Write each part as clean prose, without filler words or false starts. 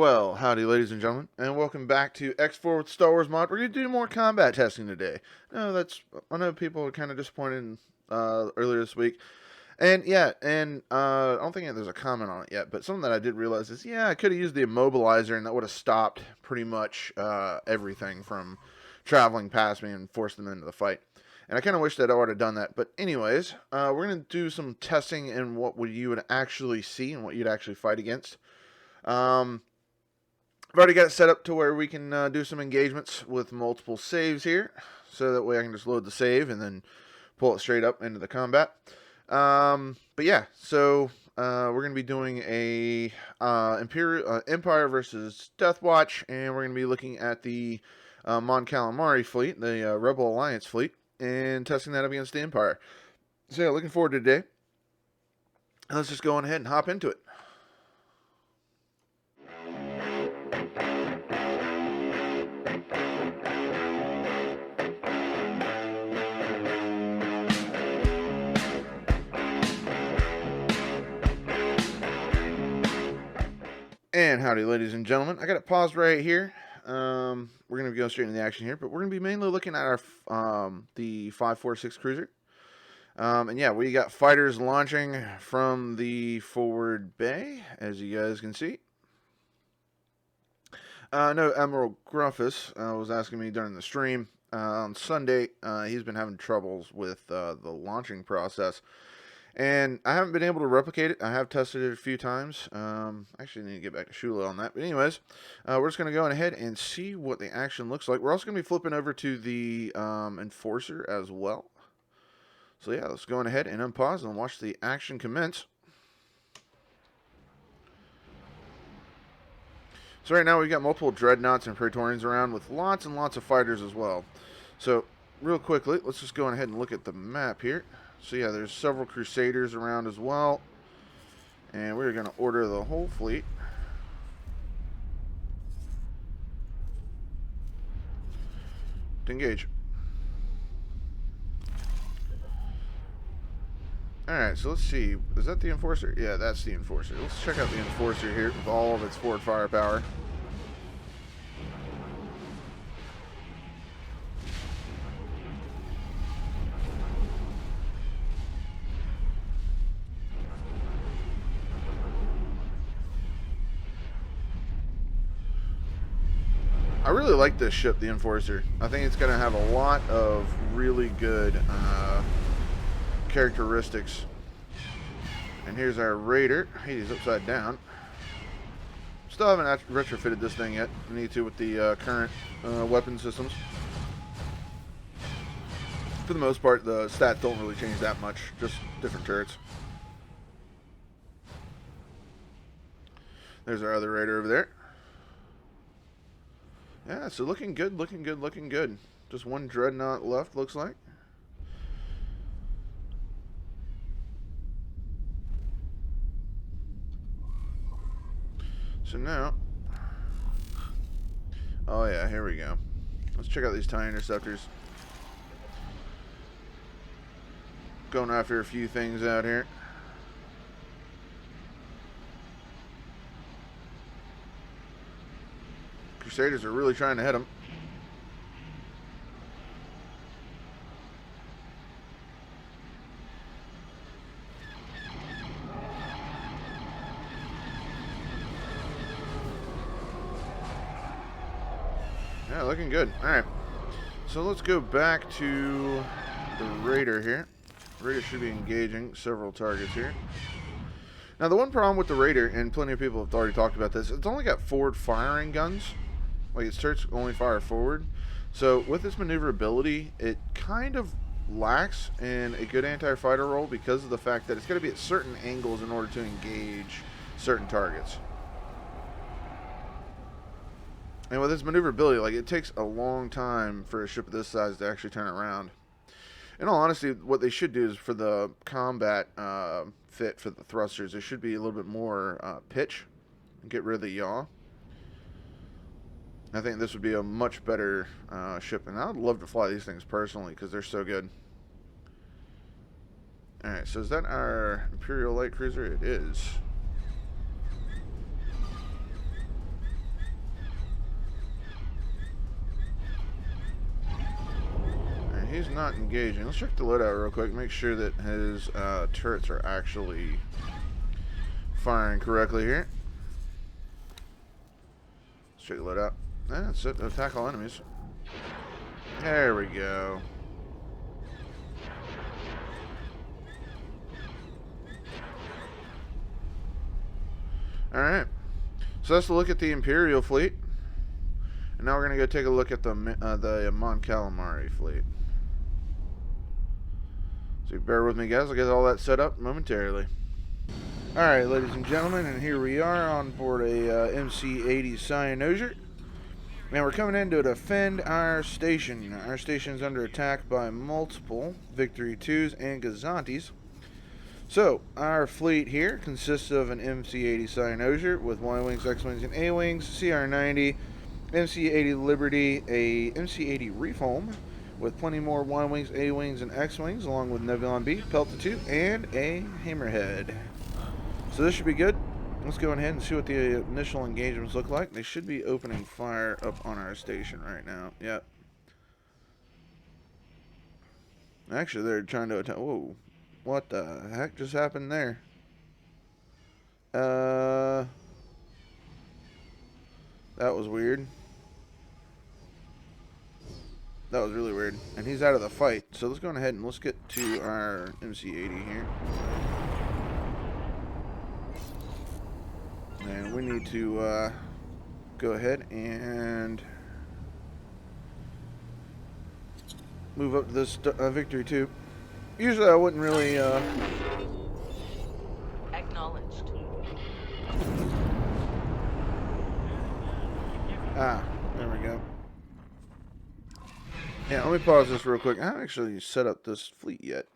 Well, howdy, ladies and gentlemen, and welcome back to X4 with Star Wars Mod. We're going to do more combat testing today. I know people are kind of disappointed earlier this week. And I don't think there's a comment on it yet, but something that I did realize is, I could have used the immobilizer, and that would have stopped pretty much everything from traveling past me and forced them into the fight. And I kind of wish that I would have done that. But anyways, we're going to do some testing in what you would actually see and what you'd actually fight against. I've already got it set up to where we can do some engagements with multiple saves here. So that way I can just load the save and then pull it straight up into the combat. We're going to be doing a Empire versus Death Watch, and we're going to be looking at the Mon Calamari fleet, the Rebel Alliance fleet, and testing that up against the Empire. So yeah, looking forward to today. Let's just go on ahead and hop into it. And howdy, ladies and gentlemen. I got it paused right here. We're going to go straight into the action here, but we're going to be mainly looking at our the 546 cruiser. We got fighters launching from the forward bay, as you guys can see. No, Admiral Gruffus was asking me during the stream on Sunday. He's been having troubles with the launching process. And I haven't been able to replicate it. I have tested it a few times. Actually, I need to get back to Shula on that. But anyways, we're just going to go ahead and see what the action looks like. We're also going to be flipping over to the Enforcer as well. So yeah, let's go ahead and unpause and watch the action commence. So right now we've got multiple Dreadnoughts and Praetorians around with lots and lots of fighters as well. So real quickly, let's just go ahead and look at the map here. So yeah, there's several Crusaders around as well. And we're going to order the whole fleet. To engage. Alright, so let's see. Is that the Enforcer? Yeah, that's the Enforcer. Let's check out the Enforcer here with all of its forward firepower. I really like this ship, the Enforcer. I think it's going to have a lot of really good characteristics. And here's our Raider. He's upside down. Still haven't retrofitted this thing yet. I need to with the current weapon systems. For the most part, the stats don't really change that much. Just different turrets. There's our other Raider over there. Yeah, so looking good, looking good, looking good. Just one Dreadnought left, looks like. So now... Oh yeah, here we go. Let's check out these TIE Interceptors. Going after a few things out here. Crusaders are really trying to hit them. Yeah, looking good. Alright. So let's go back to the Raider here. Raider should be engaging several targets here. Now, the one problem with the Raider, and plenty of people have already talked about this, it's only got forward firing guns. Like, its turrets only fire forward. So, with its maneuverability, it kind of lacks in a good anti-fighter role because of the fact that it's got to be at certain angles in order to engage certain targets. And with its maneuverability, like, it takes a long time for a ship of this size to actually turn around. In all honesty, what they should do is for the combat fit for the thrusters, there should be a little bit more pitch and get rid of the yaw. I think this would be a much better ship, and I would love to fly these things personally because they're so good. Alright, so is that our Imperial light cruiser? It is. he's not engaging. Let's check the loadout real quick. Make sure that his turrets are actually firing correctly here. Let's check the loadout. That's it. Attack all enemies. There we go. Alright. So that's a look at the Imperial fleet. And now we're going to go take a look at the Mon Calamari fleet. So bear with me, guys. I'll get all that set up momentarily. Alright, ladies and gentlemen, and here we are on board a MC80 Cyanosia. And we're coming in to defend our station. Our station is under attack by multiple Victory 2s and Gazantes. So, our fleet here consists of an MC80 Cyanosia with Y-Wings, X-Wings, and A-Wings, CR90, MC80 Liberty, a MC80 Reef Home with plenty more Y-Wings, A-Wings, and X-Wings, along with Nebulon-B, Pelta-2, and a Hammerhead. So this should be good. Let's go ahead and see what the initial engagements look like. They should be opening fire up on our station right now. Yep. Actually, they're trying to attack. Whoa. What the heck just happened there? That was weird. That was really weird. And he's out of the fight. So let's go ahead and let's get to our MC80 here. And we need to go ahead and move up to this Victory 2. Usually I wouldn't really Acknowledged. There we go. Yeah, let me pause this real quick. I haven't actually set up this fleet yet.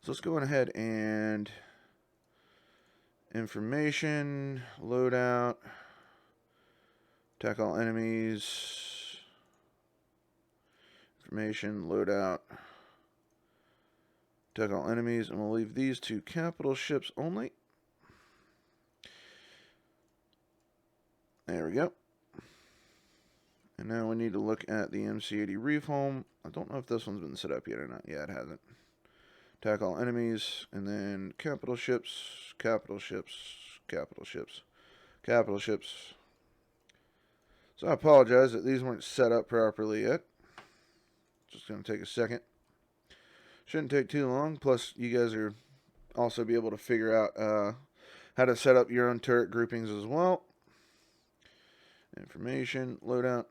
So let's go ahead and information, loadout, attack all enemies, information, loadout, attack all enemies, and we'll leave these two capital ships only. There we go. And now we need to look at the MC80 Reef Home. I don't know if this one's been set up yet or not. Yeah, it hasn't. Attack all enemies, and then capital ships, capital ships, capital ships, capital ships. So I apologize that these weren't set up properly yet. Just going to take a second. Shouldn't take too long. Plus, you guys are also be able to figure out how to set up your own turret groupings as well. Information, loadout,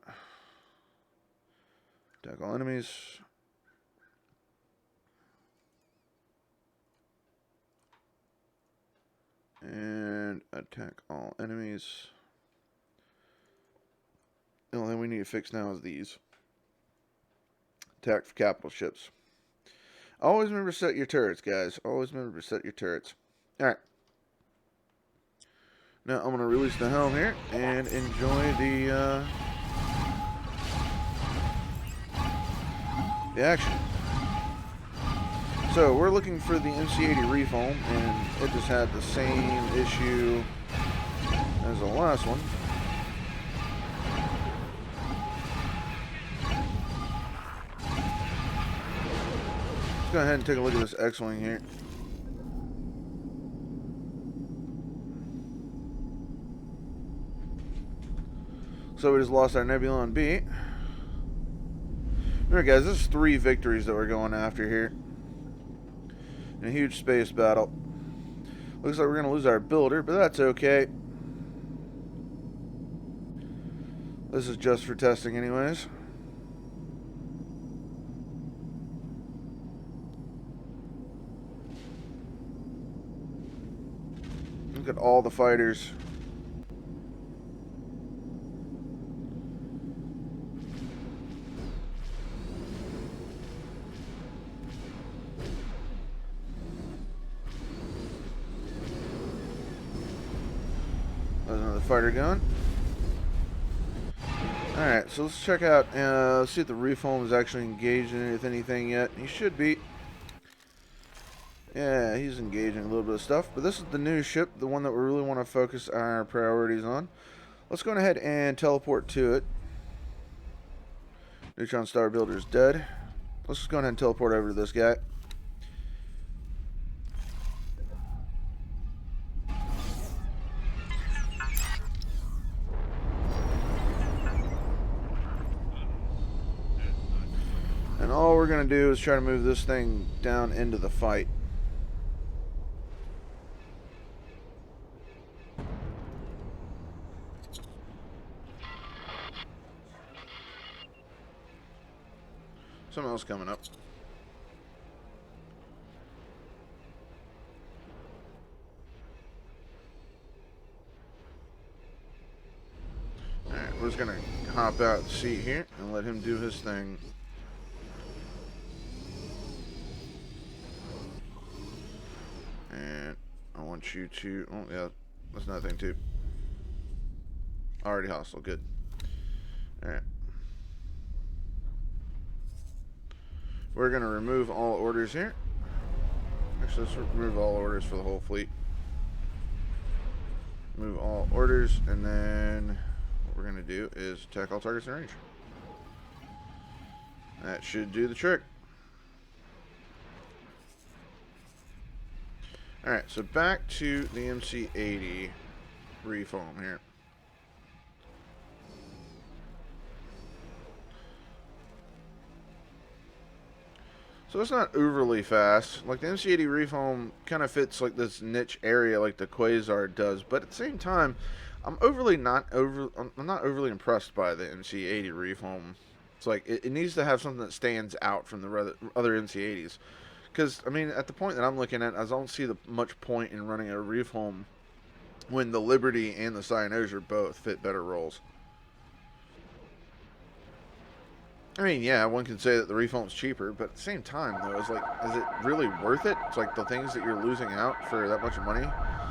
attack all enemies. And attack all enemies. The only thing we need to fix now is these. Attack for capital ships. Always remember to set your turrets, guys. Always remember to set your turrets. Alright. Now I'm going to release the helm here and enjoy the action. So we're looking for the MC80 Reef Home, and it just had the same issue as the last one. Let's go ahead and take a look at this X-Wing here. So we just lost our Nebulon-B. Alright guys, this is 3 victories that we're going after here. In a huge space battle. Looks like we're going to lose our builder, but that's okay. This is just for testing anyways. Look at all the fighters. There's another fighter gun. Alright, so let's check out, let's see if the Reef Home is actually engaged in with anything yet. He should be. Yeah, he's engaging a little bit of stuff. But this is the new ship, the one that we really want to focus our priorities on. Let's go ahead and teleport to it. Neutron Star Builder is dead. let's just go ahead and teleport over to this guy. And all we're going to do is try to move this thing down into the fight. Something else coming up. Alright, we're just going to hop out the seat here and let him do his thing. And I want you to... Oh, yeah, that's another thing, too. Already hostile. Good. Alright. We're going to remove all orders here. Actually, let's remove all orders for the whole fleet. Remove all orders, and then what we're going to do is attack all targets in range. That should do the trick. Alright, so back to the MC80 Reef Home here. So it's not overly fast. Like the MC80 Reef Home kind of fits like this niche area like the Quasar does, but at the same time, I'm not overly impressed by the MC80 Reef Home. It's like it needs to have something that stands out from the other MC80s. Because I mean, at the point that I'm looking at, I don't see much point in running a Reef Home when the Liberty and the Cyanosia both fit better roles. I mean, yeah, one can say that the Reef Home's cheaper, but at the same time, though, it's like, is it really worth it? It's like the things that you're losing out for that much money.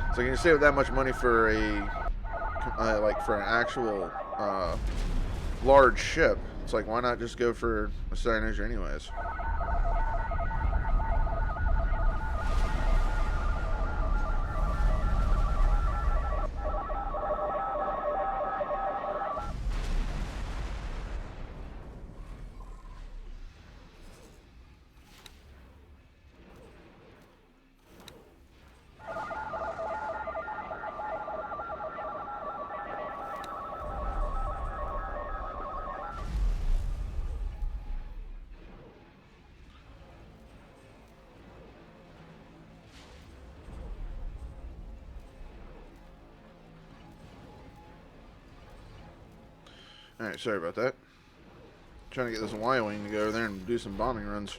It's like you save that much money for for an actual large ship. It's like, why not just go for a Cyanosia anyways? Alright, sorry about that. Trying to get this Y-Wing to go over there and do some bombing runs.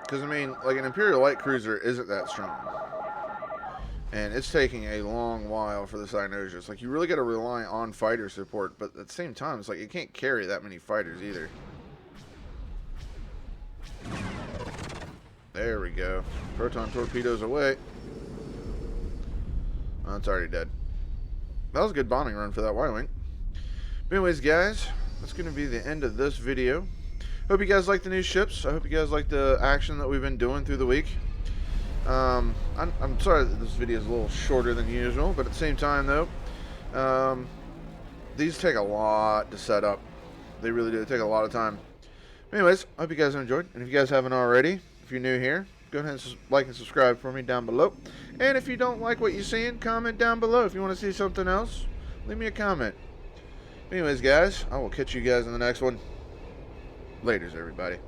Because, I mean, like an Imperial light cruiser isn't that strong. And it's taking a long while for the Cyanosia. It's like you really got to rely on fighter support, but at the same time, it's like you can't carry that many fighters either. There we go. Proton torpedoes away. Oh, it's already dead. That was a good bombing run for that Y-Wing. But anyways, guys, that's going to be the end of this video. Hope you guys like the new ships. I hope you guys like the action that we've been doing through the week. I'm sorry that this video is a little shorter than usual, but at the same time, though, these take a lot to set up. They really do. They take a lot of time. Anyways, I hope you guys enjoyed. And if you guys haven't already, if you're new here, go ahead and like and subscribe for me down below. And if you don't like what you're seeing, comment down below. If you want to see something else, leave me a comment. Anyways, guys, I will catch you guys in the next one. Laters, everybody.